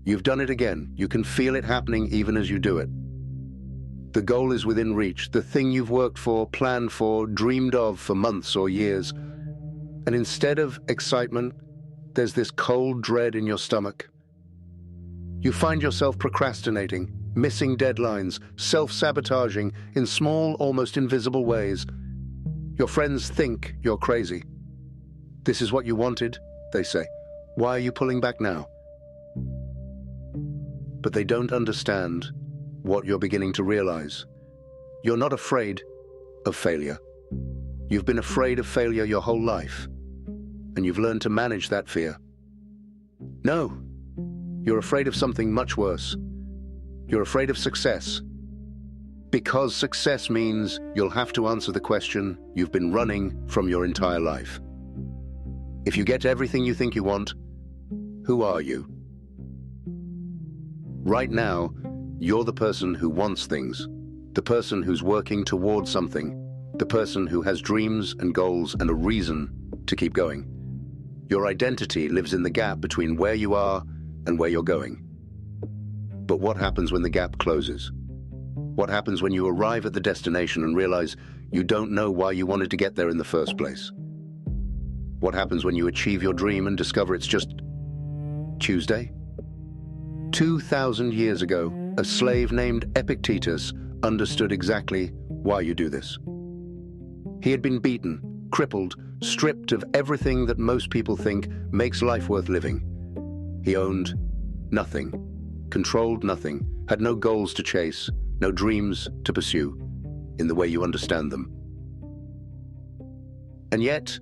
You've done it again. You can feel it happening even as you do it. The goal is within reach, the thing you've worked for, planned for, dreamed of for months or years. And instead of excitement, there's this cold dread in your stomach. You find yourself procrastinating, missing deadlines, self-sabotaging in small, almost invisible ways. Your friends think you're crazy. This is what you wanted, they say. Why are you pulling back now? But they don't understand what you're beginning to realize. You're not afraid of failure. You've been afraid of failure your whole life, and you've learned to manage that fear. No, you're afraid of something much worse. You're afraid of success. Because success means you'll have to answer the question you've been running from your entire life. If you get everything you think you want, who are you? Right now, you're the person who wants things, the person who's working towards something, the person who has dreams and goals and a reason to keep going. Your identity lives in the gap between where you are and where you're going. But what happens when the gap closes? What happens when you arrive at the destination and realize you don't know why you wanted to get there in the first place? What happens when you achieve your dream and discover it's just Tuesday? 2,000 years ago, a slave named Epictetus understood exactly why you do this. He had been beaten, crippled, stripped of everything that most people think makes life worth living. He owned nothing, controlled nothing, had no goals to chase, no dreams to pursue, in the way you understand them. And yet,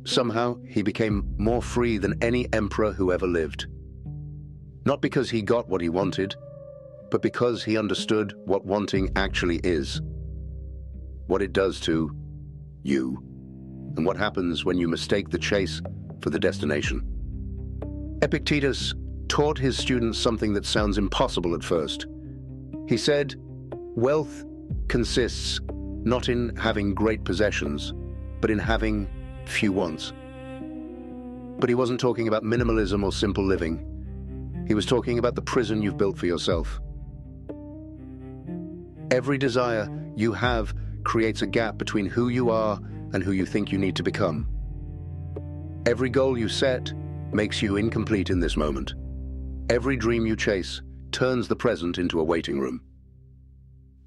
somehow, he became more free than any emperor who ever lived. Not because he got what he wanted, but because he understood what wanting actually is. What it does to you, and what happens when you mistake the chase for the destination. Epictetus taught his students something that sounds impossible at first. He said, wealth consists not in having great possessions, but in having few wants. But he wasn't talking about minimalism or simple living. He was talking about the prison you've built for yourself. Every desire you have creates a gap between who you are and who you think you need to become. Every goal you set makes you incomplete in this moment. Every dream you chase turns the present into a waiting room.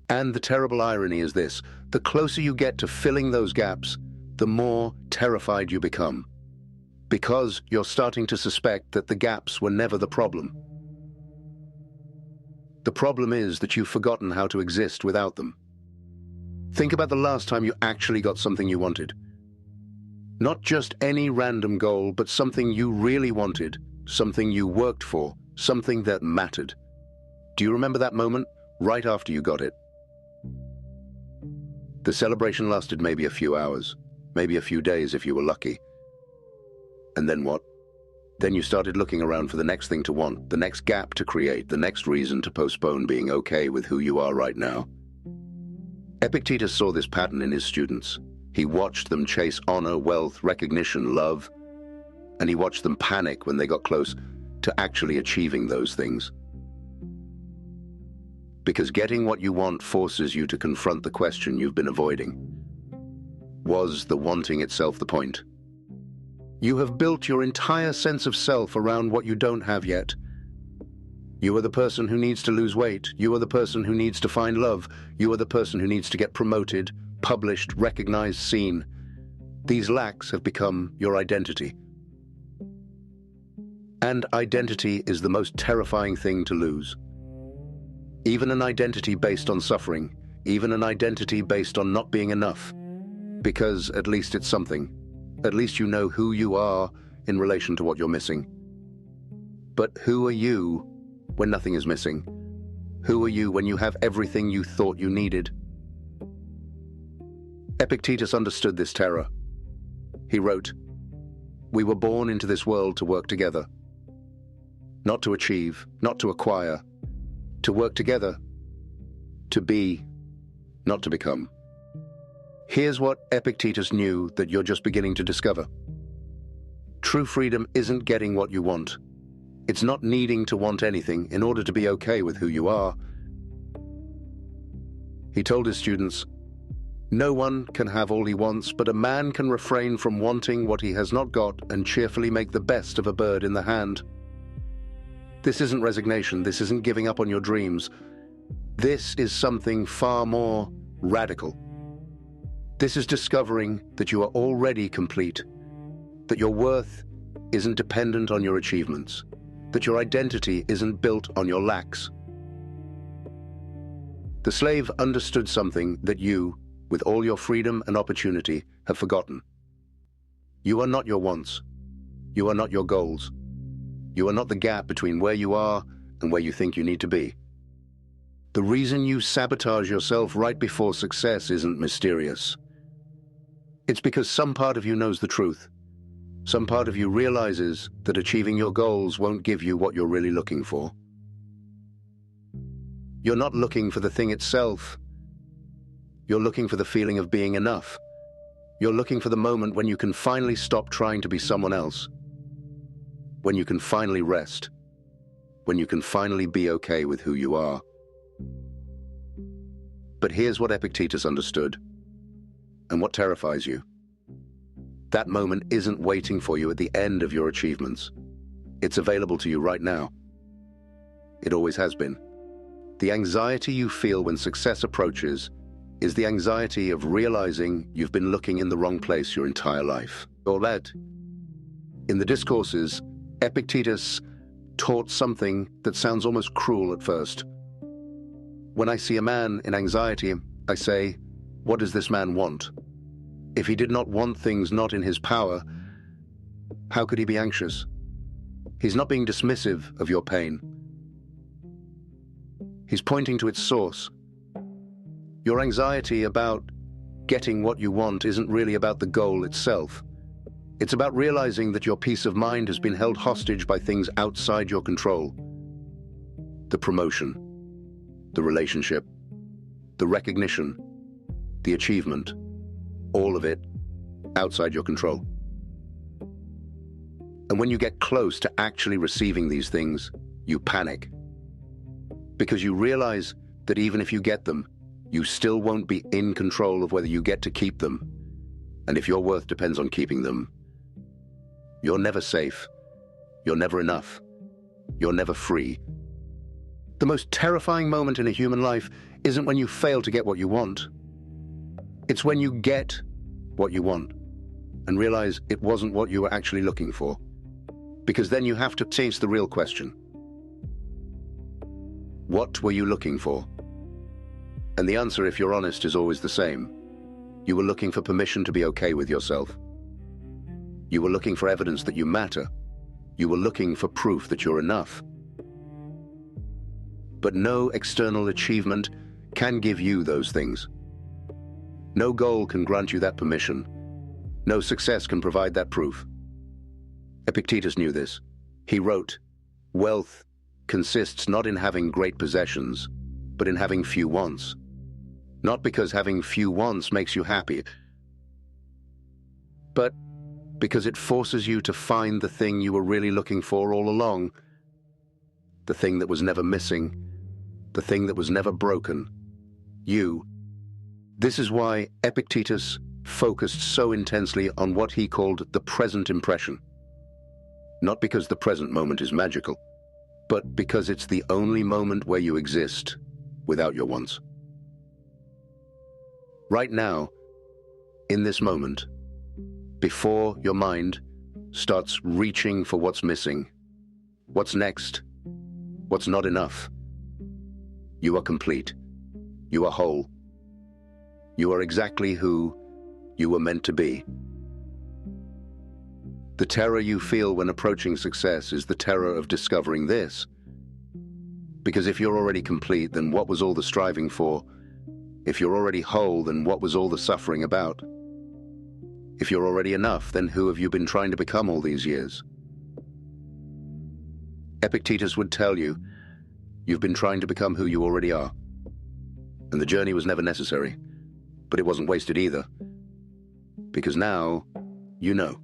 And the terrible irony is this: the closer you get to filling those gaps, the more terrified you become. Because you're starting to suspect that the gaps were never the problem. The problem is that you've forgotten how to exist without them. Think about the last time you actually got something you wanted. Not just any random goal, but something you really wanted, something you worked for, something that mattered. Do you remember that moment right after you got it? The celebration lasted maybe a few hours, maybe a few days if you were lucky. And then what? Then you started looking around for the next thing to want, the next gap to create, the next reason to postpone being okay with who you are right now. Epictetus saw this pattern in his students. He watched them chase honor, wealth, recognition, love, and he watched them panic when they got close to actually achieving those things. Because getting what you want forces you to confront the question you've been avoiding. Was the wanting itself the point? You have built your entire sense of self around what you don't have yet. You are the person who needs to lose weight. You are the person who needs to find love. You are the person who needs to get promoted, published, recognized, seen. These lacks have become your identity. And identity is the most terrifying thing to lose. Even an identity based on suffering, even an identity based on not being enough. Because at least it's something. At least you know who you are in relation to what you're missing. But who are you when nothing is missing? Who are you when you have everything you thought you needed? Epictetus understood this terror. He wrote, "We were born into this world to work together. Not to achieve, not to acquire. To work together. To be, not to become." Here's what Epictetus knew that you're just beginning to discover. True freedom isn't getting what you want. It's not needing to want anything in order to be okay with who you are. He told his students, "No one can have all he wants, but a man can refrain from wanting what he has not got and cheerfully make the best of a bird in the hand." This isn't resignation. This isn't giving up on your dreams. This is something far more radical. This is discovering that you are already complete, that your worth isn't dependent on your achievements, that your identity isn't built on your lacks. The slave understood something that you, with all your freedom and opportunity, have forgotten. You are not your wants. You are not your goals. You are not the gap between where you are and where you think you need to be. The reason you sabotage yourself right before success isn't mysterious. It's because some part of you knows the truth. Some part of you realizes that achieving your goals won't give you what you're really looking for. You're not looking for the thing itself. You're looking for the feeling of being enough. You're looking for the moment when you can finally stop trying to be someone else. When you can finally rest. When you can finally be okay with who you are. But here's what Epictetus understood, and what terrifies you. That moment isn't waiting for you at the end of your achievements. It's available to you right now. It always has been. The anxiety you feel when success approaches is the anxiety of realizing you've been looking in the wrong place your entire life. Or that, in the discourses, Epictetus taught something that sounds almost cruel at first. When I see a man in anxiety, I say, what does this man want? If he did not want things not in his power, how could he be anxious? He's not being dismissive of your pain. He's pointing to its source. Your anxiety about getting what you want isn't really about the goal itself. It's about realizing that your peace of mind has been held hostage by things outside your control. The promotion, the relationship, the recognition, the achievement, all of it outside your control. And when you get close to actually receiving these things, you panic. Because you realize that even if you get them, you still won't be in control of whether you get to keep them. And if your worth depends on keeping them, you're never safe. You're never enough. You're never free. The most terrifying moment in a human life isn't when you fail to get what you want. It's when you get what you want and realize it wasn't what you were actually looking for. Because then you have to face the real question. What were you looking for? And the answer, if you're honest, is always the same. You were looking for permission to be okay with yourself. You were looking for evidence that you matter. You were looking for proof that you're enough. But no external achievement can give you those things. No goal can grant you that permission. No success can provide that proof. Epictetus knew this. He wrote, "Wealth consists not in having great possessions, but in having few wants. Not because having few wants makes you happy, but because it forces you to find the thing you were really looking for all along, the thing that was never missing, the thing that was never broken, you." This is why Epictetus focused so intensely on what he called the present impression. Not because the present moment is magical, but because it's the only moment where you exist without your wants. Right now, in this moment, before your mind starts reaching for what's missing, what's next, what's not enough, you are complete. You are whole. You are exactly who you were meant to be. The terror you feel when approaching success is the terror of discovering this. Because if you're already complete, then what was all the striving for? If you're already whole, then what was all the suffering about? If you're already enough, then who have you been trying to become all these years? Epictetus would tell you, you've been trying to become who you already are. And the journey was never necessary, but it wasn't wasted either. Because now, you know.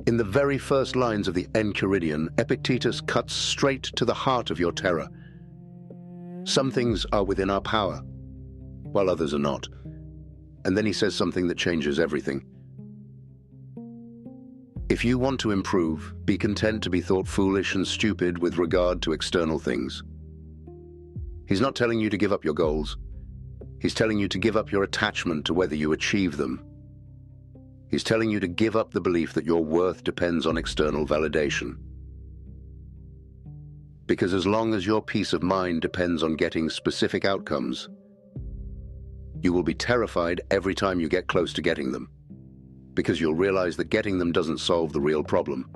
In the very first lines of the Enchiridion, Epictetus cuts straight to the heart of your terror. Some things are within our power, while others are not. And then he says something that changes everything. If you want to improve, be content to be thought foolish and stupid with regard to external things. He's not telling you to give up your goals. He's telling you to give up your attachment to whether you achieve them. He's telling you to give up the belief that your worth depends on external validation. Because as long as your peace of mind depends on getting specific outcomes, you will be terrified every time you get close to getting them, because you'll realize that getting them doesn't solve the real problem.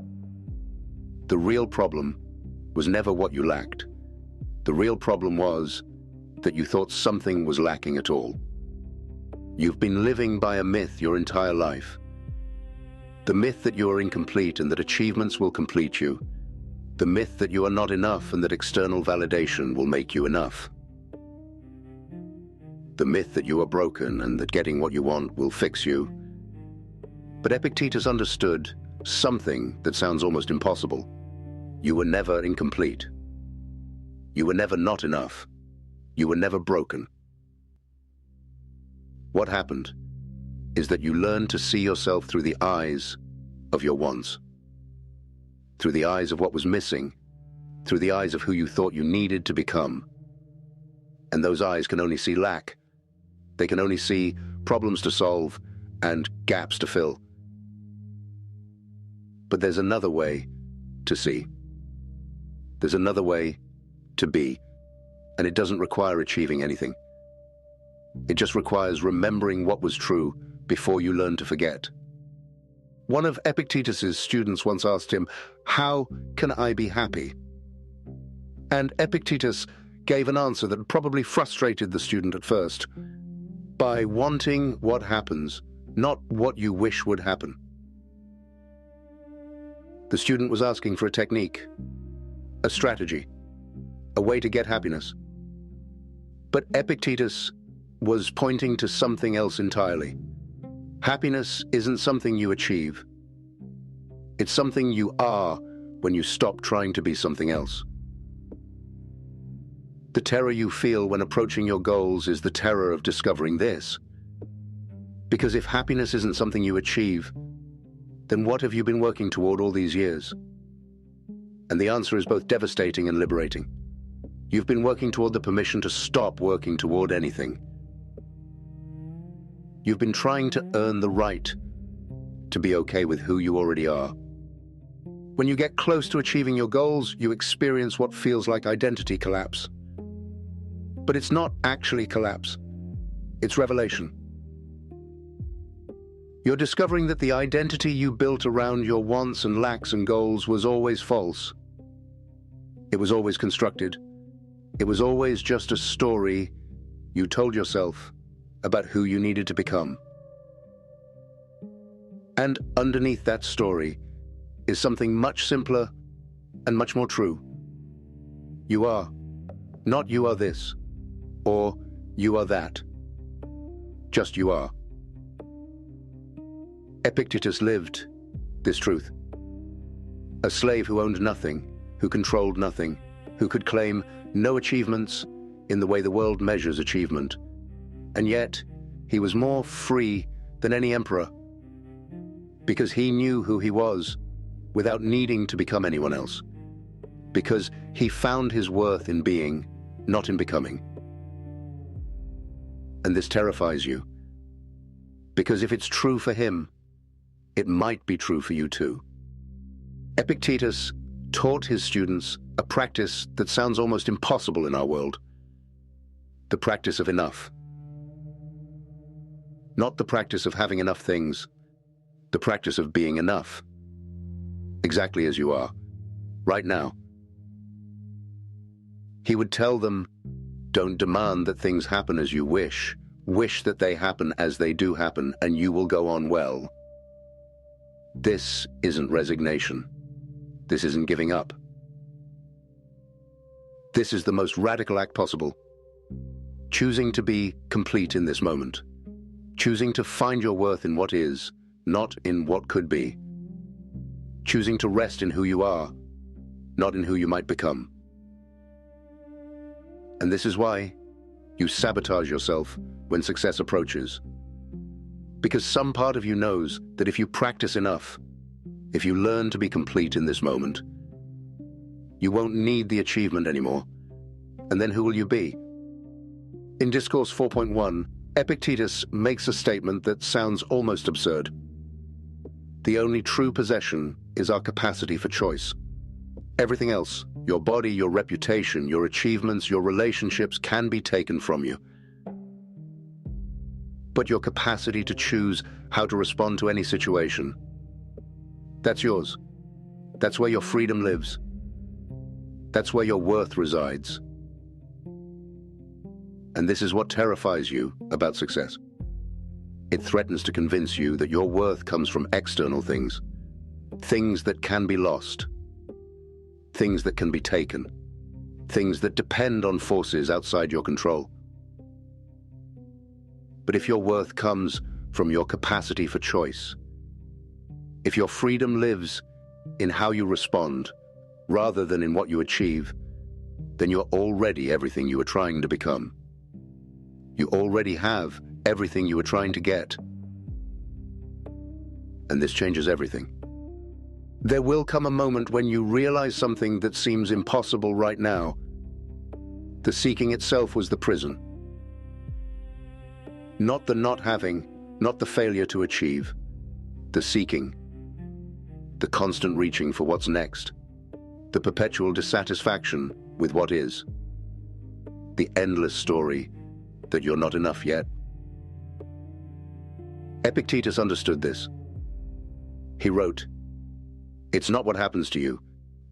The real problem was never what you lacked. The real problem was that you thought something was lacking at all. You've been living by a myth your entire life. The myth that you are incomplete and that achievements will complete you. The myth that you are not enough and that external validation will make you enough. The myth that you are broken and that getting what you want will fix you. But Epictetus understood something that sounds almost impossible. You were never incomplete. You were never not enough. You were never broken. What happened is that you learned to see yourself through the eyes of your wants, through the eyes of what was missing, through the eyes of who you thought you needed to become. And those eyes can only see lack. They can only see problems to solve and gaps to fill. But there's another way to see. There's another way to be, and it doesn't require achieving anything. It just requires remembering what was true before you learn to forget. One of Epictetus's students once asked him, "How can I be happy?" And Epictetus gave an answer that probably frustrated the student at first. By wanting what happens, not what you wish would happen. The student was asking for a technique, a strategy, a way to get happiness. But Epictetus was pointing to something else entirely. Happiness isn't something you achieve. It's something you are when you stop trying to be something else. The terror you feel when approaching your goals is the terror of discovering this. Because if happiness isn't something you achieve, then what have you been working toward all these years? And the answer is both devastating and liberating. You've been working toward the permission to stop working toward anything. You've been trying to earn the right to be okay with who you already are. When you get close to achieving your goals, you experience what feels like identity collapse. But it's not actually collapse. It's revelation. You're discovering that the identity you built around your wants and lacks and goals was always false. It was always constructed. It was always just a story you told yourself about who you needed to become. And underneath that story is something much simpler and much more true. You are, not you are this, or you are that. Just you are. Epictetus lived this truth. A slave who owned nothing, who controlled nothing, who could claim no achievements in the way the world measures achievement. And yet, he was more free than any emperor, because he knew who he was without needing to become anyone else, because he found his worth in being, not in becoming. And this terrifies you, because if it's true for him, it might be true for you too. Epictetus taught his students a practice that sounds almost impossible in our world. The practice of enough. Not the practice of having enough things, the practice of being enough. Exactly as you are, right now. He would tell them, don't demand that things happen as you wish. Wish that they happen as they do happen, and you will go on well. This isn't resignation. This isn't giving up. This is the most radical act possible. Choosing to be complete in this moment. Choosing to find your worth in what is, not in what could be. choosing to rest in who you are, not in who you might become. And this is why you sabotage yourself when success approaches. Because some part of you knows that if you practice enough, if you learn to be complete in this moment, you won't need the achievement anymore. And then who will you be? In Discourse 4.1, Epictetus makes a statement that sounds almost absurd. The only true possession is our capacity for choice. Everything else, your body, your reputation, your achievements, your relationships, can be taken from you. But your capacity to choose how to respond to any situation, that's yours. That's where your freedom lives. That's where your worth resides. And this is what terrifies you about success. It threatens to convince you that your worth comes from external things, things that can be lost, things that can be taken, things that depend on forces outside your control. But if your worth comes from your capacity for choice, if your freedom lives in how you respond rather than in what you achieve, then you're already everything you were trying to become. You already have everything you were trying to get. And this changes everything. There will come a moment when you realize something that seems impossible right now. The seeking itself was the prison. Not the not having, not the failure to achieve. The seeking. The constant reaching for what's next. The perpetual dissatisfaction with what is. The endless story that you're not enough yet. Epictetus understood this. He wrote, "It's not what happens to you,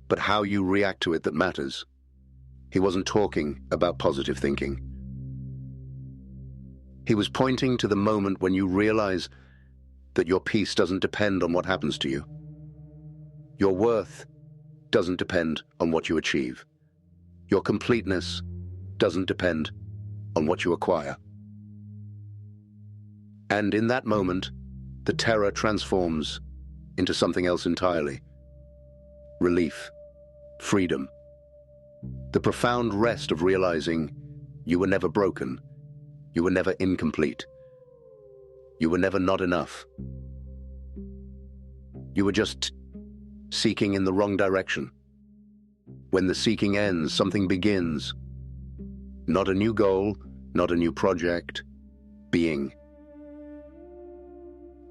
but how you react to it that matters." He wasn't talking about positive thinking. He was pointing to the moment when you realize that your peace doesn't depend on what happens to you. Your worth doesn't depend on what you achieve. Your completeness doesn't depend on what you acquire. And in that moment, the terror transforms into something else entirely. Relief, freedom, the profound rest of realizing you were never broken, you were never incomplete, you were never not enough. You were just seeking in the wrong direction. When the seeking ends, something begins. Not a new goal, not a new project, being.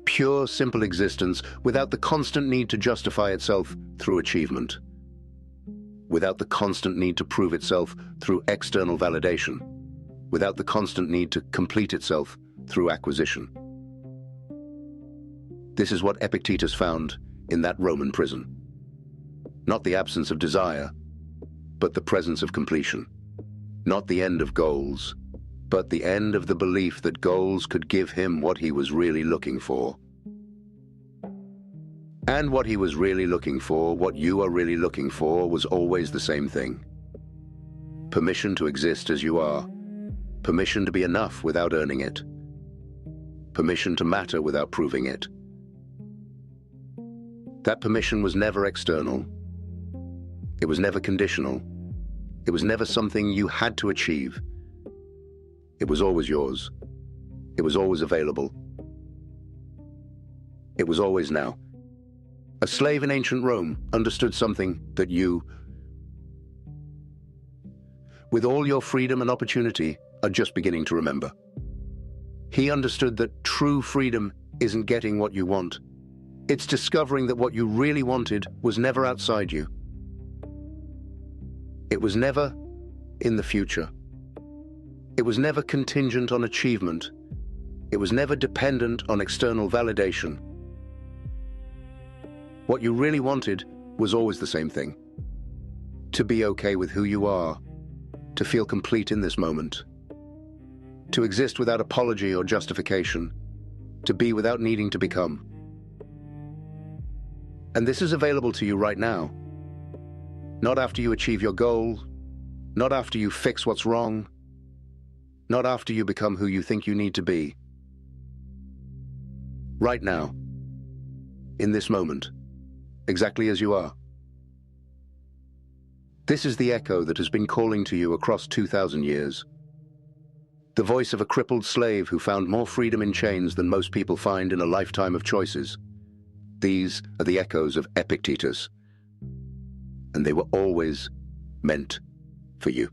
Pure, simple existence without the constant need to justify itself through achievement. Without the constant need to prove itself through external validation. Without the constant need to complete itself through acquisition. This is what Epictetus found in that Roman prison. Not the absence of desire, but the presence of completion. Not the end of goals, but the end of the belief that goals could give him what he was really looking for. And what he was really looking for, what you are really looking for, was always the same thing. Permission to exist as you are. Permission to be enough without earning it. Permission to matter without proving it. That permission was never external. It was never conditional. It was never something you had to achieve. It was always yours. It was always available. It was always now. A slave in ancient Rome understood something that you, with all your freedom and opportunity, are just beginning to remember. He understood that true freedom isn't getting what you want. It's discovering that what you really wanted was never outside you. It was never in the future. It was never contingent on achievement. It was never dependent on external validation. What you really wanted was always the same thing. To be okay with who you are. To feel complete in this moment. To exist without apology or justification. To be without needing to become. And this is available to you right now. Not after you achieve your goal, not after you fix what's wrong, not after you become who you think you need to be. Right now, in this moment, exactly as you are. This is the echo that has been calling to you across 2,000 years. The voice of a crippled slave who found more freedom in chains than most people find in a lifetime of choices. These are the echoes of Epictetus, and they were always meant for you.